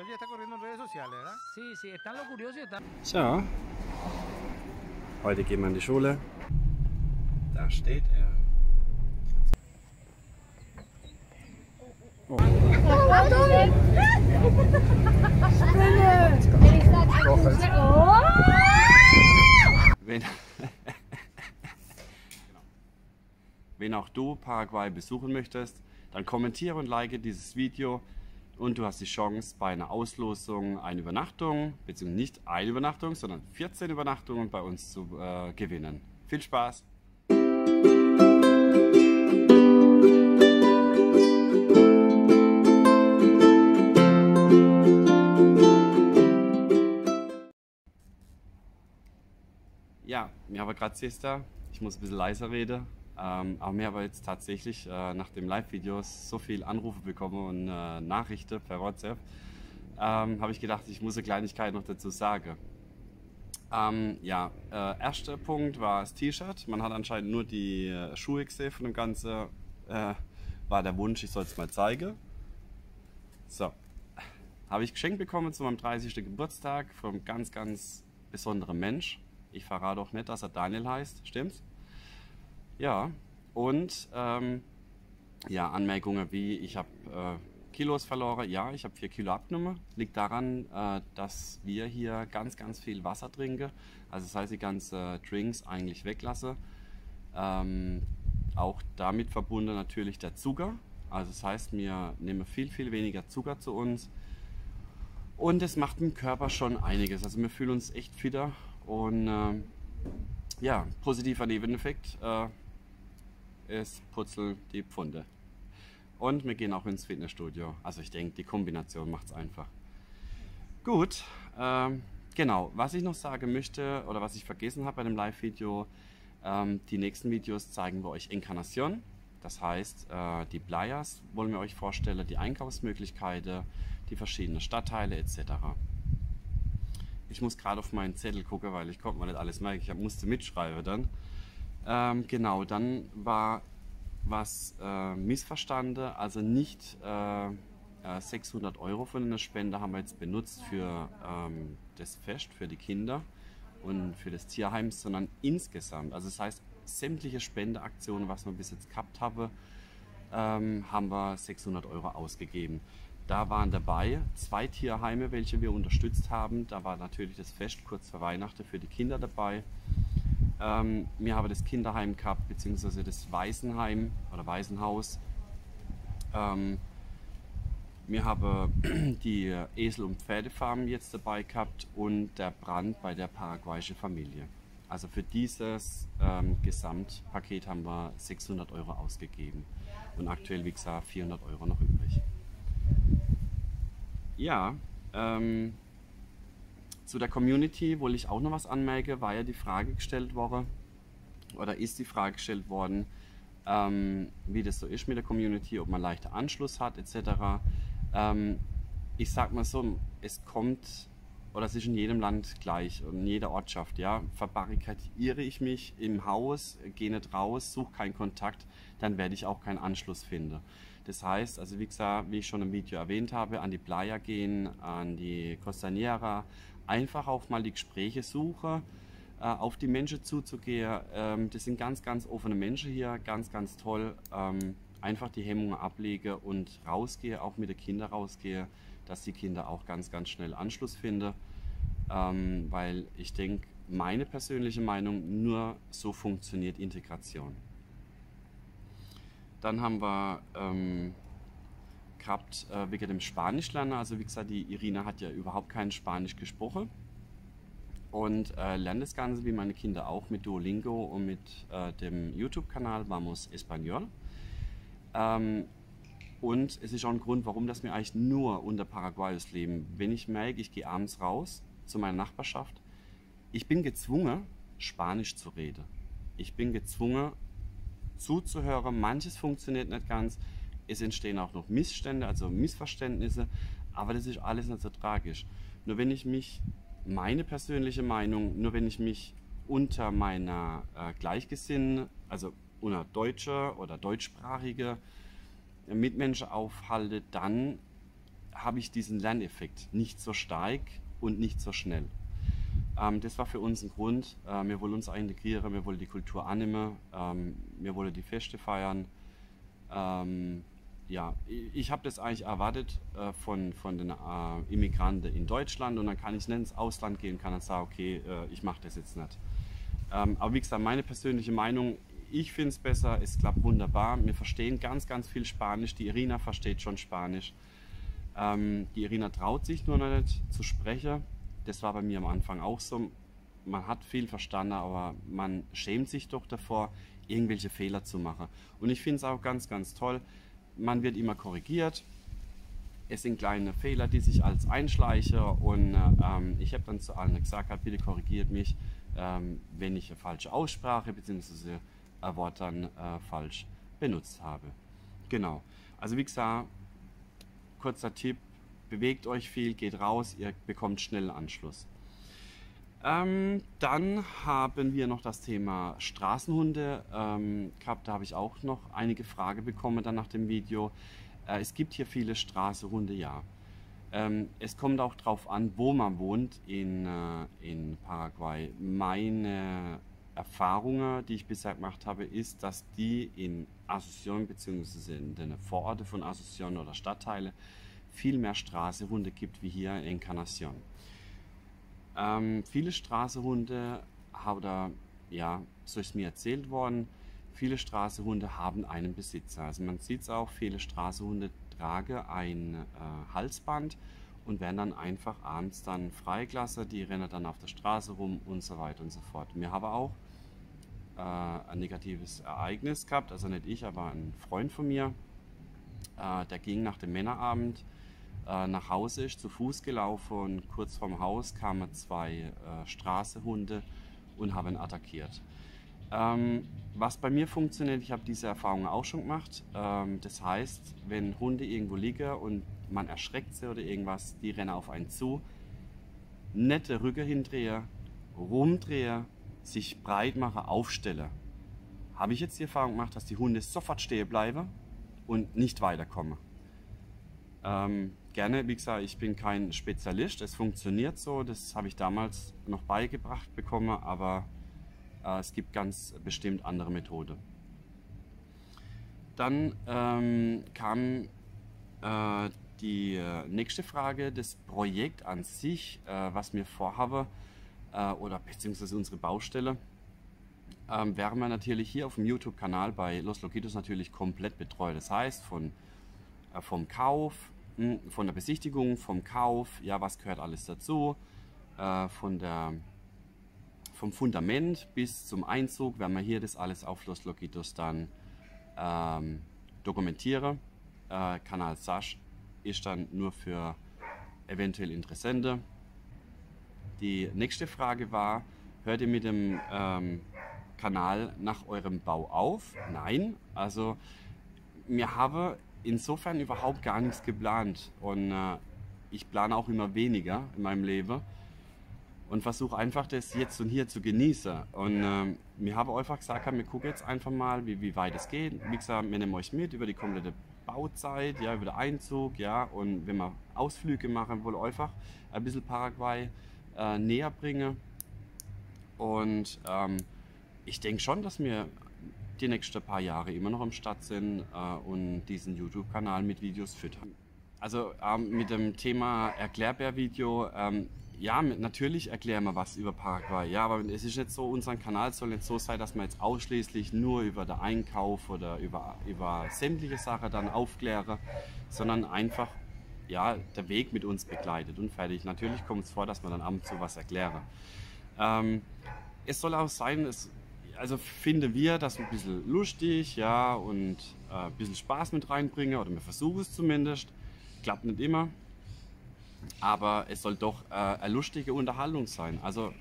ya está corriendo en redes sociales, ¿verdad? Sí, sí, están los curiosos y están... So, heute gehen wir in die Schule. Da steht er. Oh. Wenn auch du Paraguay besuchen möchtest, dann kommentiere und like dieses Video und du hast die Chance bei einer Auslosung eine Übernachtung, beziehungsweise nicht eine Übernachtung, sondern 14 Übernachtungen bei uns zu gewinnen. Viel Spaß! Ja, wir haben gerade Siesta. Ich muss ein bisschen leiser reden. Aber wir haben jetzt tatsächlich nach dem Live-Video so viel Anrufe bekommen und Nachrichten per WhatsApp, habe ich gedacht, ich muss eine Kleinigkeit noch dazu sagen. Erster Punkt war das T-Shirt. Man hat anscheinend nur die Schuhe gesehen von dem Ganzen. War der Wunsch, ich soll es mal zeigen. So, habe ich geschenkt bekommen zu meinem 30. Geburtstag von einem ganz, ganz besonderen Mensch. Ich verrate auch nicht, dass er Daniel heißt, stimmt's? Ja, und Anmerkungen wie, ich habe Kilos verloren. Ja, ich habe 4 Kilo abgenommen. Liegt daran, dass wir hier ganz, ganz viel Wasser trinken. Also das heißt, die ganzen Drinks eigentlich weglasse. Auch damit verbunden natürlich der Zucker. Also das heißt, wir nehmen viel, viel weniger Zucker zu uns. Und es macht dem Körper schon einiges. Also wir fühlen uns echt fitter. Und positiver Nebeneffekt, es putzelt die Pfunde. Und wir gehen auch ins Fitnessstudio. Also ich denke, die Kombination macht es einfach. Gut, genau, was ich noch sagen möchte oder was ich vergessen habe bei dem Live-Video, die nächsten Videos zeigen wir euch Encarnación. Das heißt, die Playas wollen wir euch vorstellen, die Einkaufsmöglichkeiten, die verschiedenen Stadtteile etc. Ich muss gerade auf meinen Zettel gucken, weil ich konnte mir nicht alles merken. Ich musste mitschreiben dann. Genau, dann war was missverstanden. Also nicht 600 € von einer Spende haben wir jetzt benutzt für das Fest, für die Kinder und für das Tierheim, sondern insgesamt. Also das heißt, sämtliche Spendeaktionen, was wir bis jetzt gehabt haben, haben wir 600 € ausgegeben. Da waren dabei 2 Tierheime, welche wir unterstützt haben. Da war natürlich das Fest kurz vor Weihnachten für die Kinder dabei. Wir haben das Kinderheim gehabt, beziehungsweise das Waisenheim oder Waisenhaus. Wir haben die Esel- und Pferdefarm jetzt dabei gehabt und der Brand bei der paraguayischen Familie. Also für dieses Gesamtpaket haben wir 600 € ausgegeben. Und aktuell, wie gesagt, 400 € noch übrig. Ja, zu der Community wollte ich auch noch was anmerken, war ja die Frage gestellt worden, oder ist die Frage gestellt worden, wie das so ist mit der Community, ob man leichter Anschluss hat etc. Ich sag mal so, es kommt, oder es ist in jedem Land gleich und in jeder Ortschaft, ja, verbarrikadiere ich mich im Haus, gehe nicht raus, suche keinen Kontakt, dann werde ich auch keinen Anschluss finden. Das heißt, also wie gesagt, wie ich schon im Video erwähnt habe, an die Playa gehen, an die Costanera, einfach auch mal die Gespräche suchen, auf die Menschen zuzugehen. Das sind ganz, ganz offene Menschen hier, ganz, ganz toll. Einfach die Hemmungen ablege und rausgehe, auch mit den Kindern rausgehe, dass die Kinder auch ganz, ganz schnell Anschluss finden. Weil ich denke, meine persönliche Meinung, nur so funktioniert Integration. Dann haben wir gehabt wegen dem Spanischlernen. Also wie gesagt, die Irina hat ja überhaupt kein Spanisch gesprochen. Und lernt das Ganze wie meine Kinder auch mit Duolingo und mit dem YouTube-Kanal Vamos Español. Und es ist auch ein Grund, warum das wir eigentlich nur unter Paraguayos leben. Wenn ich merke, ich gehe abends raus zu meiner Nachbarschaft, ich bin gezwungen, Spanisch zu reden. Ich bin gezwungen, zuzuhören. Manches funktioniert nicht ganz. Es entstehen auch noch Missstände, also Missverständnisse. Aber das ist alles nicht so tragisch. Nur wenn ich mich, meine persönliche Meinung, nur wenn ich mich unter meiner Gleichgesinnten, also unter Deutsche oder deutschsprachige Mitmenschen aufhalte, dann habe ich diesen Lerneffekt nicht so stark und nicht so schnell. Das war für uns ein Grund. Wir wollen uns integrieren, wir wollen die Kultur annehmen, wir wollen die Feste feiern. Ja, ich habe das eigentlich erwartet von den Immigranten in Deutschland, und dann kann ich nicht ins Ausland gehen, kann dann sagen, okay, ich mache das jetzt nicht. Aber wie gesagt, meine persönliche Meinung, ich finde es besser, es klappt wunderbar. Wir verstehen ganz, ganz viel Spanisch. Die Irina versteht schon Spanisch. Die Irina traut sich nur noch nicht zu sprechen. Das war bei mir am Anfang auch so. Man hat viel verstanden, aber man schämt sich doch davor, irgendwelche Fehler zu machen. Und ich finde es auch ganz, ganz toll. Man wird immer korrigiert. Es sind kleine Fehler, die sich als einschleichen. Und ich habe dann zu allen gesagt, bitte korrigiert mich, wenn ich eine falsche Aussprache bzw. ein Wort dann falsch benutzt habe. Genau. Also wie gesagt, kurzer Tipp, bewegt euch viel, geht raus, ihr bekommt schnell Anschluss. Dann haben wir noch das Thema Straßenhunde gehabt. Da habe ich auch noch einige Fragen bekommen dann nach dem Video. Es gibt hier viele Straßenhunde, ja. Es kommt auch darauf an, wo man wohnt in Paraguay. Meine Erfahrungen, die ich bisher gemacht habe, ist, dass die in Asunción bzw. in den Vororten von Asunción oder Stadtteile viel mehr Straßenhunde gibt wie hier in Encarnación. Viele Straßenhunde haben, ja, so ist mir erzählt worden, viele Straßenhunde haben einen Besitzer. Also man sieht es auch, viele Straßenhunde tragen ein Halsband und werden dann einfach abends dann freigelassen, die rennen dann auf der Straße rum und so weiter und so fort. Wir haben auch ein negatives Ereignis gehabt, also nicht ich, aber ein Freund von mir, der ging nach dem Männerabend nach Hause, ist zu Fuß gelaufen und kurz vorm Haus kamen zwei Straßenhunde und haben ihn attackiert. Was bei mir funktioniert, ich habe diese Erfahrung auch schon gemacht. Das heißt, wenn Hunde irgendwo liegen und man erschreckt sie oder irgendwas, die rennen auf einen zu, nette Rücken hindrehen, rumdrehen, sich breit machen, aufstellen. Habe ich jetzt die Erfahrung gemacht, dass die Hunde sofort stehen bleiben und nicht weiterkommen. Gerne, wie gesagt, ich bin kein Spezialist, es funktioniert so, das habe ich damals noch beigebracht bekommen, aber es gibt ganz bestimmt andere Methoden. Dann kam die nächste Frage, das Projekt an sich, was wir vorhaben, oder beziehungsweise unsere Baustelle, werden wir natürlich hier auf dem YouTube-Kanal bei Los Loquitos natürlich komplett betreut. Das heißt, vom Kauf, von der Besichtigung, vom Kauf, ja, was gehört alles dazu, vom Fundament bis zum Einzug werden wir hier das alles auf Los Loquitos dann dokumentieren. Kanal Sasch ist dann nur für eventuell Interessente. Die nächste Frage war, hört ihr mit dem Kanal nach eurem Bau auf? Nein, also wir haben insofern überhaupt gar nichts geplant und ich plane auch immer weniger in meinem Leben und versuche einfach das jetzt und hier zu genießen. Und wir haben einfach gesagt, wir gucken jetzt einfach mal, wie weit es geht. Wie gesagt, wir nehmen euch mit über die komplette Bauzeit, ja, über den Einzug, ja, und wenn wir Ausflüge machen, wollen wir einfach ein bisschen Paraguay näher bringen. Und ich denke schon, dass wir die nächsten paar Jahre immer noch am Start sind und diesen YouTube-Kanal mit Videos füttern. Also mit dem Thema Erklärbär-Video, ja, natürlich erklären wir was über Paraguay, ja, aber es ist nicht so, unser Kanal soll nicht so sein, dass man jetzt ausschließlich nur über den Einkauf oder über sämtliche Sachen dann aufklären, sondern einfach, ja, der Weg mit uns begleitet und fertig. Natürlich kommt es vor, dass man dann ab und zu was erkläre. Es soll auch sein, also finden wir das ein bisschen lustig, ja, und ein bisschen Spaß mit reinbringen, oder wir versuchen es zumindest. Klappt nicht immer, aber es soll doch eine lustige Unterhaltung sein. Also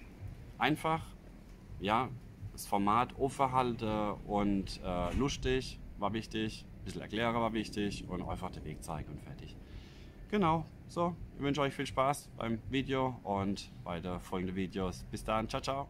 einfach, ja, das Format offen halten und lustig war wichtig, ein bisschen erklären war wichtig und einfach den Weg zeigen und fertig. Genau, so, ich wünsche euch viel Spaß beim Video und bei den folgenden Videos. Bis dann, ciao, ciao.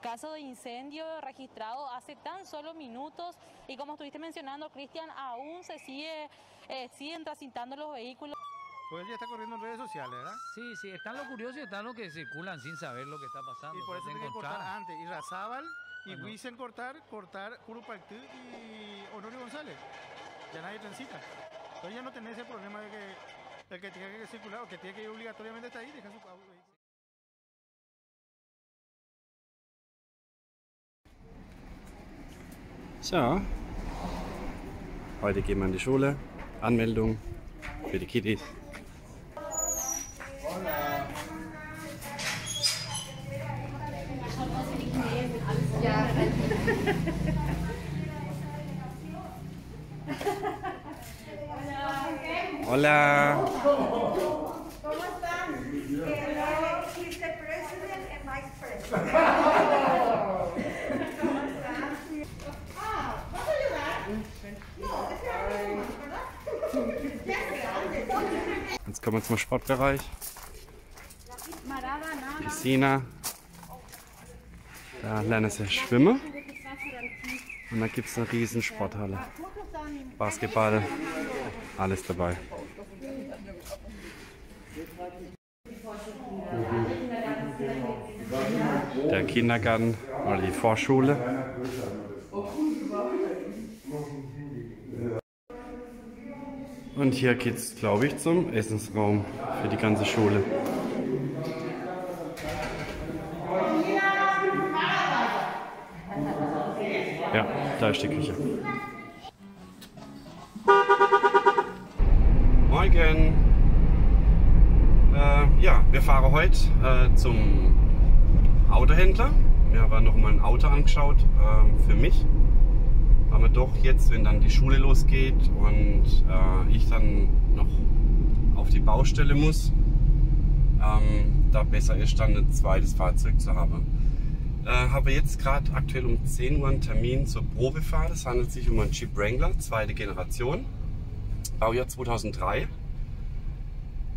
caso de incendio registrado hace tan solo minutos y como estuviste mencionando, Cristian, aún se siguen transitando los vehículos. Pues ya está corriendo en redes sociales, ¿verdad? Sí, sí, están los curiosos y están los que circulan sin saber lo que está pasando. Y por eso se tiene que cortar encontraron. antes. Y Razábal y Bueno. Wiesen cortar Curupactú y Honorio González. Ya nadie transita. Entonces ya no tenés ese problema de que el que tiene que circular o que tiene que ir obligatoriamente hasta ahí, deja su vehículo. So, heute gehen wir in die Schule. Anmeldung für die Kiddies. Hola. ¿Cómo están? He's the president and vice president. ¿Vas a ayudar? No, es que ¿verdad? Jetzt kommen wir zum Sportbereich. Piscina. Da lernen sie schwimmen. Und da gibt es eine riesen Sporthalle. Basketball, alles dabei. Der Kindergarten oder die Vorschule. Und hier geht es, glaube ich, zum Essensraum für die ganze Schule. Ja, da ist die Küche. Morgen! Ja, wir fahren heute zum Autohändler. Wir haben noch mal ein Auto angeschaut für mich. Aber doch jetzt, wenn dann die Schule losgeht und ich dann noch auf die Baustelle muss, da besser ist dann ein zweites Fahrzeug zu haben. Habe jetzt gerade aktuell um 10 Uhr einen Termin zur Probefahrt. Es handelt sich um einen Jeep Wrangler, zweite Generation, Baujahr 2003.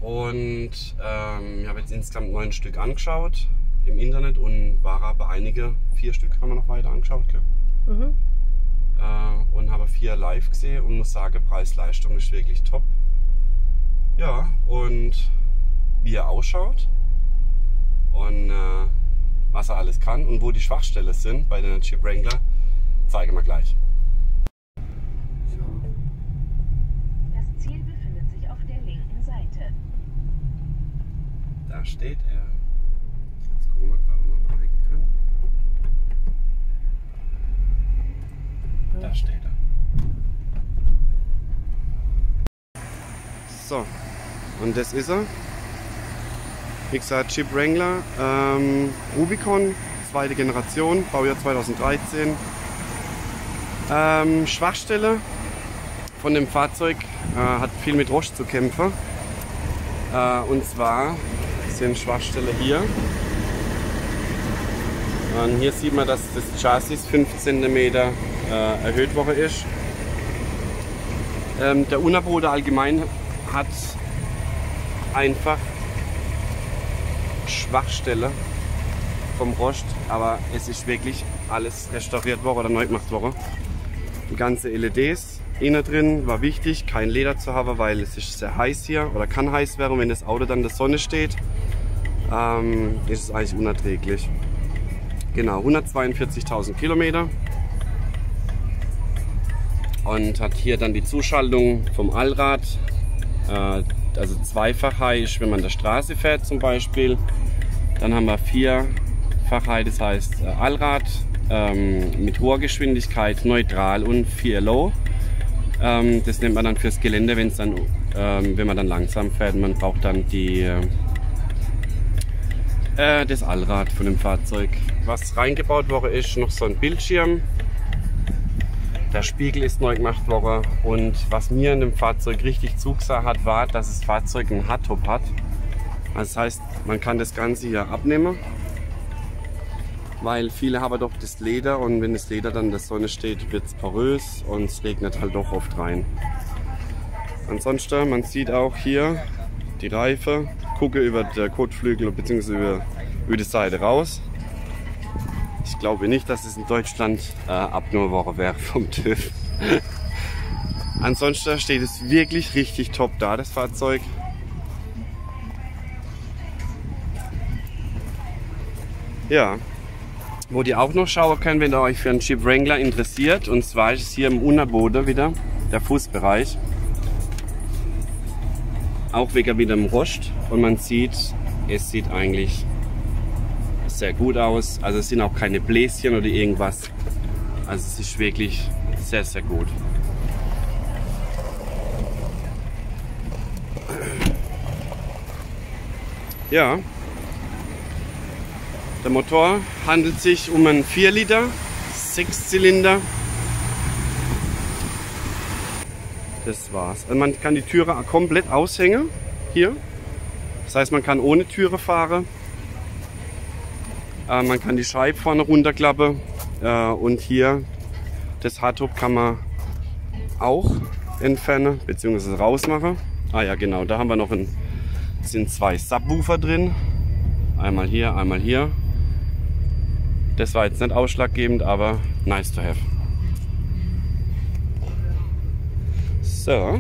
Und ich habe jetzt insgesamt 9 Stück angeschaut im Internet und war aber einige, 4 Stück haben wir noch weiter angeschaut. Gell? Mhm. Und habe 4 live gesehen und muss sagen, Preis-Leistung ist wirklich top. Ja, und wie er ausschaut und was er alles kann und wo die Schwachstellen sind bei den Jeep Wrangler, zeigen wir gleich. Das Ziel befindet sich auf der linken Seite. Da steht er. Jetzt gucken wir gerade, ob wir zeigen können. Da steht er. So, und das ist er. Wie gesagt, Jeep Wrangler, Rubicon, zweite Generation, Baujahr 2013. Schwachstelle von dem Fahrzeug hat viel mit Rost zu kämpfen. Und zwar sind Schwachstelle hier. Und hier sieht man, dass das Chassis 5 cm erhöht worden ist. Der Unterboden allgemein hat einfach Schwachstelle vom Rost, aber es ist wirklich alles restauriert worden oder neu gemacht worden. Die ganze LEDs innen drin war wichtig, kein Leder zu haben, weil es ist sehr heiß hier oder kann heiß werden. Und wenn das Auto dann in der Sonne steht, ist es eigentlich unerträglich. Genau, 142.000 Kilometer und hat hier dann die Zuschaltung vom Allrad. Also zweifach wenn man der Straße fährt zum Beispiel. Dann haben wir 4-fach, das heißt Allrad mit hoher Geschwindigkeit, neutral und 4 Low. Das nennt man dann fürs Gelände, wenn man dann langsam fährt. Man braucht dann das Allrad von dem Fahrzeug. Was reingebaut worden ist, noch so ein Bildschirm. Der Spiegel ist neu gemacht worden und was mir in dem Fahrzeug richtig zugesagt hat, war, dass das Fahrzeug einen Hardtop hat. Das heißt, man kann das Ganze hier abnehmen, weil viele haben doch das Leder und wenn das Leder dann in der Sonne steht, wird es porös und es regnet halt doch oft rein. Ansonsten, man sieht auch hier die Reife, gucke über den Kotflügel bzw. über die Seite raus. Ich glaube nicht, dass es in Deutschland ab nur eine Woche wäre vom TÜV. Ansonsten steht es wirklich richtig top da, das Fahrzeug. Ja, wo ihr auch noch schauen könnt, wenn ihr euch für einen Jeep Wrangler interessiert. Und zwar ist es hier im Unterboden wieder, der Fußbereich. Auch wegen wieder im Rost. Und man sieht, es sieht eigentlich sehr gut aus. Also es sind auch keine Bläschen oder irgendwas. Also es ist wirklich sehr, sehr gut. Ja. Der Motor handelt sich um einen 4 Liter, 6-Zylinder. Das war's. Also man kann die Türe komplett aushängen, hier. Das heißt, man kann ohne Türe fahren. Man kann die Scheibe vorne runterklappen. Und hier, das Hardtop kann man auch entfernen, bzw. rausmachen. Ah ja, genau, da haben wir noch sind 2 Subwoofer drin. Einmal hier, einmal hier. Das war jetzt nicht ausschlaggebend, aber nice to have. So,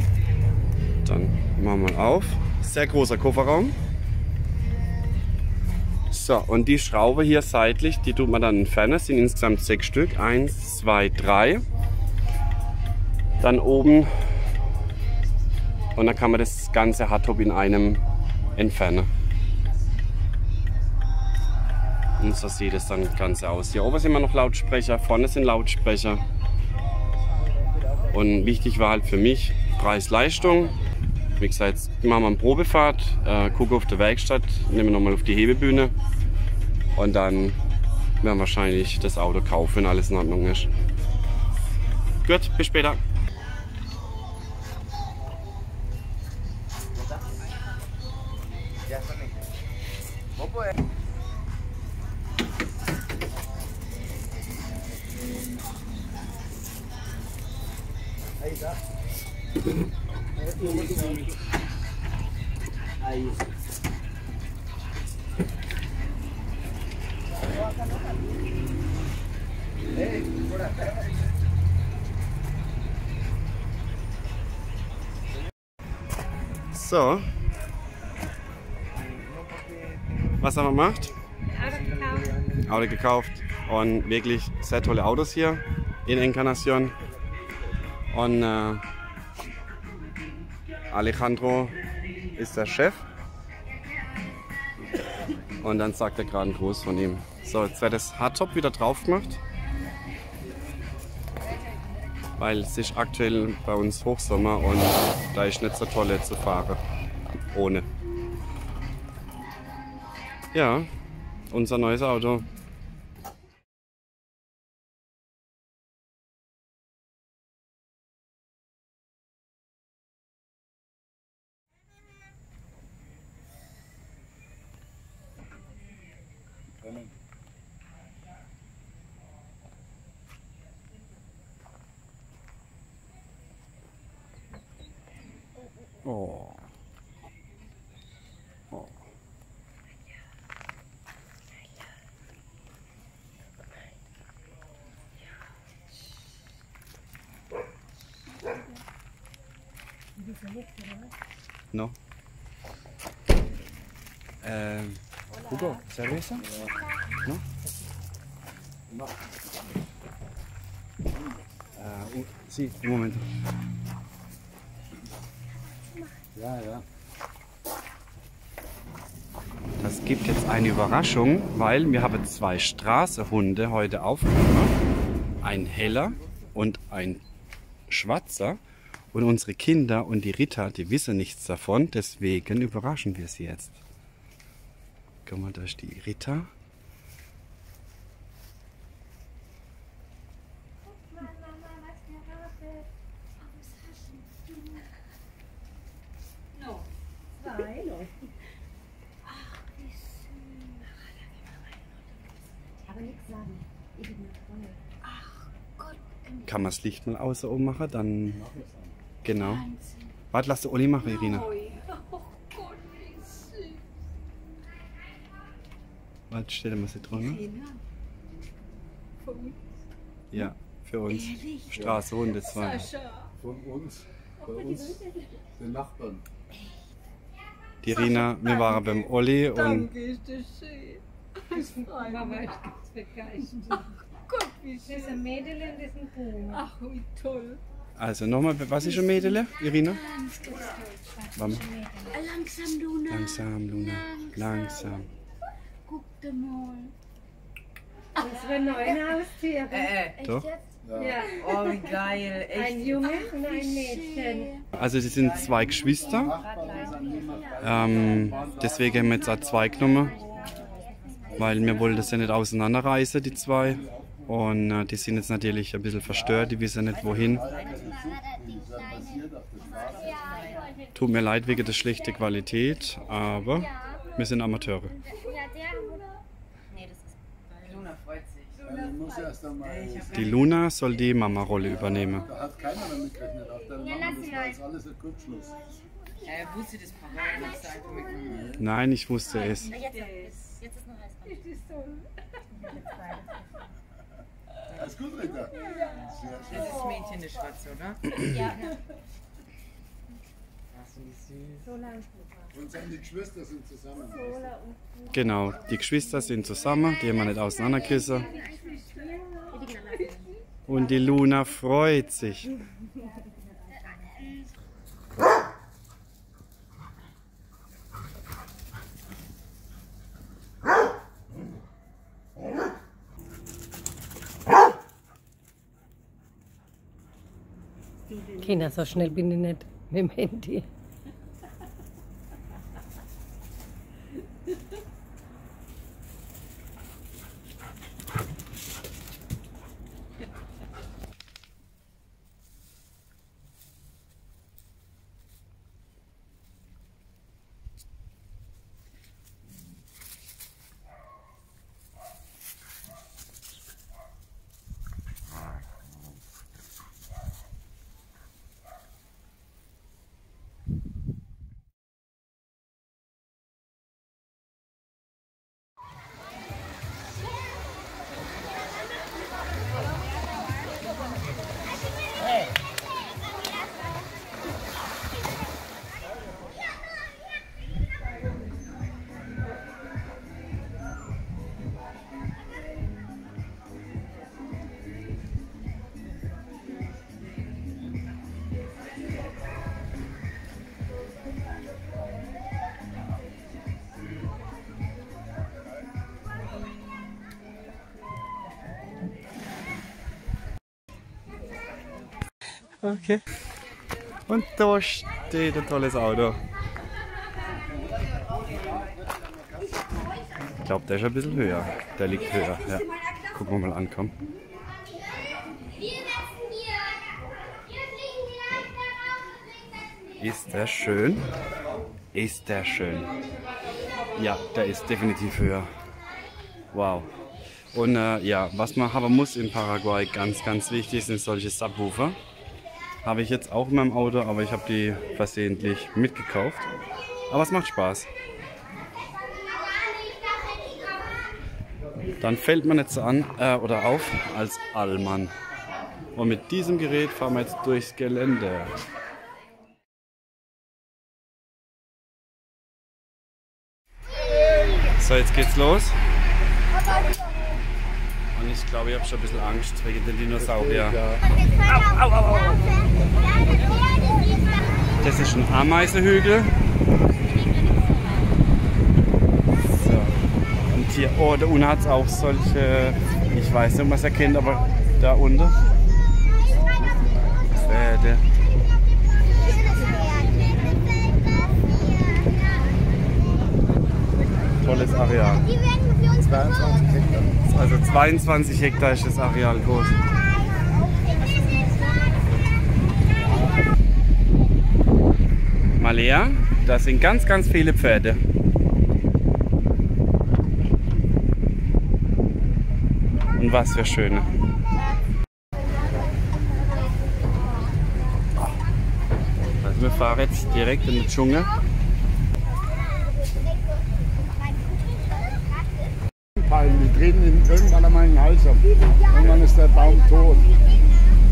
dann machen wir mal auf. Sehr großer Kofferraum. So, und die Schraube hier seitlich, die tut man dann entfernen. Das sind insgesamt 6 Stück. 1, 2, 3. Dann oben. Und dann kann man das ganze Hardtop in einem entfernen. Und so sieht es dann Ganze aus. Hier oben sind immer noch Lautsprecher, vorne sind Lautsprecher. Und wichtig war halt für mich Preis-Leistung. Wie gesagt, jetzt machen wir eine Probefahrt, gucke auf die Werkstatt, nehmen wir nochmal auf die Hebebühne. Und dann werden wir wahrscheinlich das Auto kaufen, wenn alles in Ordnung ist. Gut, bis später. So, was haben wir gemacht? Auto gekauft und wirklich sehr tolle Autos hier in Encarnación. Und Alejandro ist der Chef und dann sagt er gerade einen Gruß von ihm. So, jetzt wird das Hardtop wieder drauf gemacht, weil es ist aktuell bei uns Hochsommer und da ist nicht so toll zu fahren ohne. Ja, unser neues Auto. Oh. Oh. No. Hugo, ¿cerveza? ¿No? No. Sí, un momento. Ja, ja. Das gibt jetzt eine Überraschung, weil wir haben 2 Straßenhunde heute aufgenommen. Ein heller und ein schwarzer. Und unsere Kinder und die Rita, die wissen nichts davon. Deswegen überraschen wir sie jetzt. Guck mal, da ist die Rita. Kann man das Licht mal außer oben machen, dann genau. Warte, lass den Olli machen, Irina. Warte, stell dir mal sie dran. Ja, für uns. Straße Hunde 2. Von uns, bei uns, den Nachbarn. Die Rina, wir waren beim Olli und Danke, ist das schön. Das freut Mama ist ganz begeistert. Guck, wie schön. Das ist ein Mädel und das ist ein Buben. Ach, wie toll. also nochmal, was ist ein Mädel, Irina? Mama. Langsam, Luna. Langsam, Luna. Langsam. Guck dir mal. Unsere neuen Haustiere. Doch? Ja. Oh, wie geil. Echt. Ein Junge und ein Mädchen. Also sie sind 2 Geschwister. Deswegen haben wir jetzt auch 2 genommen. Weil wir wollten das ja nicht auseinanderreißen, die 2. Und die sind jetzt natürlich ein bisschen verstört, die wissen nicht wohin. Tut mir leid wegen der schlechten Qualität, aber wir sind Amateure. Luna freut sich. Ich muss erst einmal. Die Luna soll die Mama-Rolle übernehmen. Da hat keiner damit gerechnet. Auf der Mama, das war jetzt alles ein Kurzschluss. Er wusste das Papa nicht sagen mit mir. Nein, ich wusste es. Alles gut, Rita? Das ist Mädchen, das Schwarze, oder? Ach, wie süß. Und seine Geschwister sind zusammen. Genau, die Geschwister sind zusammen, die haben wir nicht auseinandergerissen. Und die Luna freut sich. Kinder, so schnell bin ich nicht mit dem Handy. Okay. Und da steht ein tolles Auto. Ich glaube, der ist ein bisschen höher. Der liegt höher. Ja. Gucken wir mal an, komm. Ist der schön? Ist der schön? Ja, der ist definitiv höher. Wow. Und ja, was man haben muss in Paraguay, ganz, ganz wichtig, sind solche Subwoofer. Habe ich jetzt auch in meinem Auto, aber ich habe die versehentlich mitgekauft. Aber es macht Spaß. Dann fällt man jetzt an oder auf als Allmann. Und mit diesem Gerät fahren wir jetzt durchs Gelände. So, jetzt geht's los. Und ich glaube, ich habe schon ein bisschen Angst wegen den Dinosaurier. Au, au, au, au. Das ist ein Ameisenhügel. So. Und hier, oh, da unten hat es auch solche, ich weiß nicht, ob man es erkennt, aber da unten. Pferde. Tolles Areal. 22 Hektar. Also 22 Hektar ist das Areal groß. Malea, da sind ganz, ganz viele Pferde. Und was für schöne. Also wir fahren jetzt direkt in den Dschungel. Palmen, die treten ihn irgendwann einmal in den Hals ab. Irgendwann ist der Baum tot.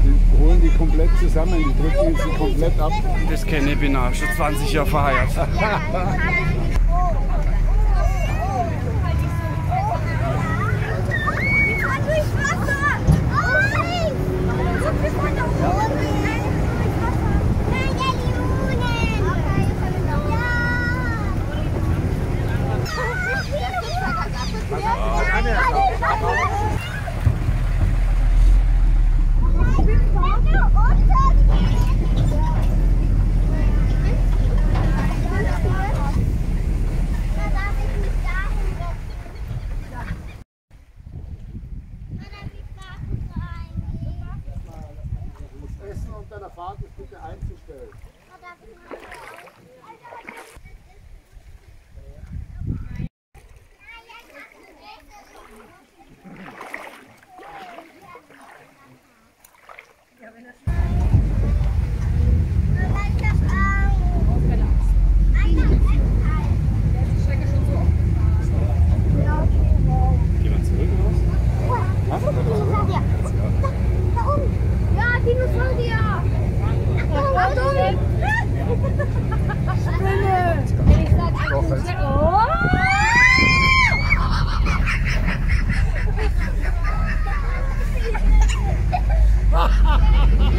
Die holen die komplett zusammen, die drücken sie komplett ab. Das kenne ich, bin auch schon 20 Jahre verheiratet. Essen und deiner Fahrt ist bitte einzustellen. Jemand zurück raus? Ja, Dinosaurier! Achtung! Spinne! Ich sag oh!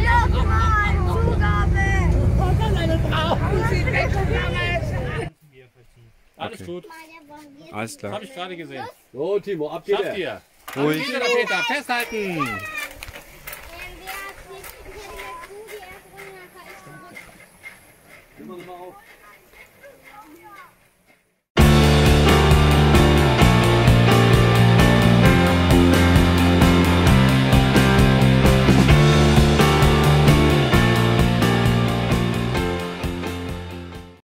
Ja, Mann! Zugabe! Oh, das ist eine Frau! Alles gut. Alles klar. Habe ich gerade gesehen. So, Timo, ab geht's. Schafft ihr. Ruhig. Peter, festhalten.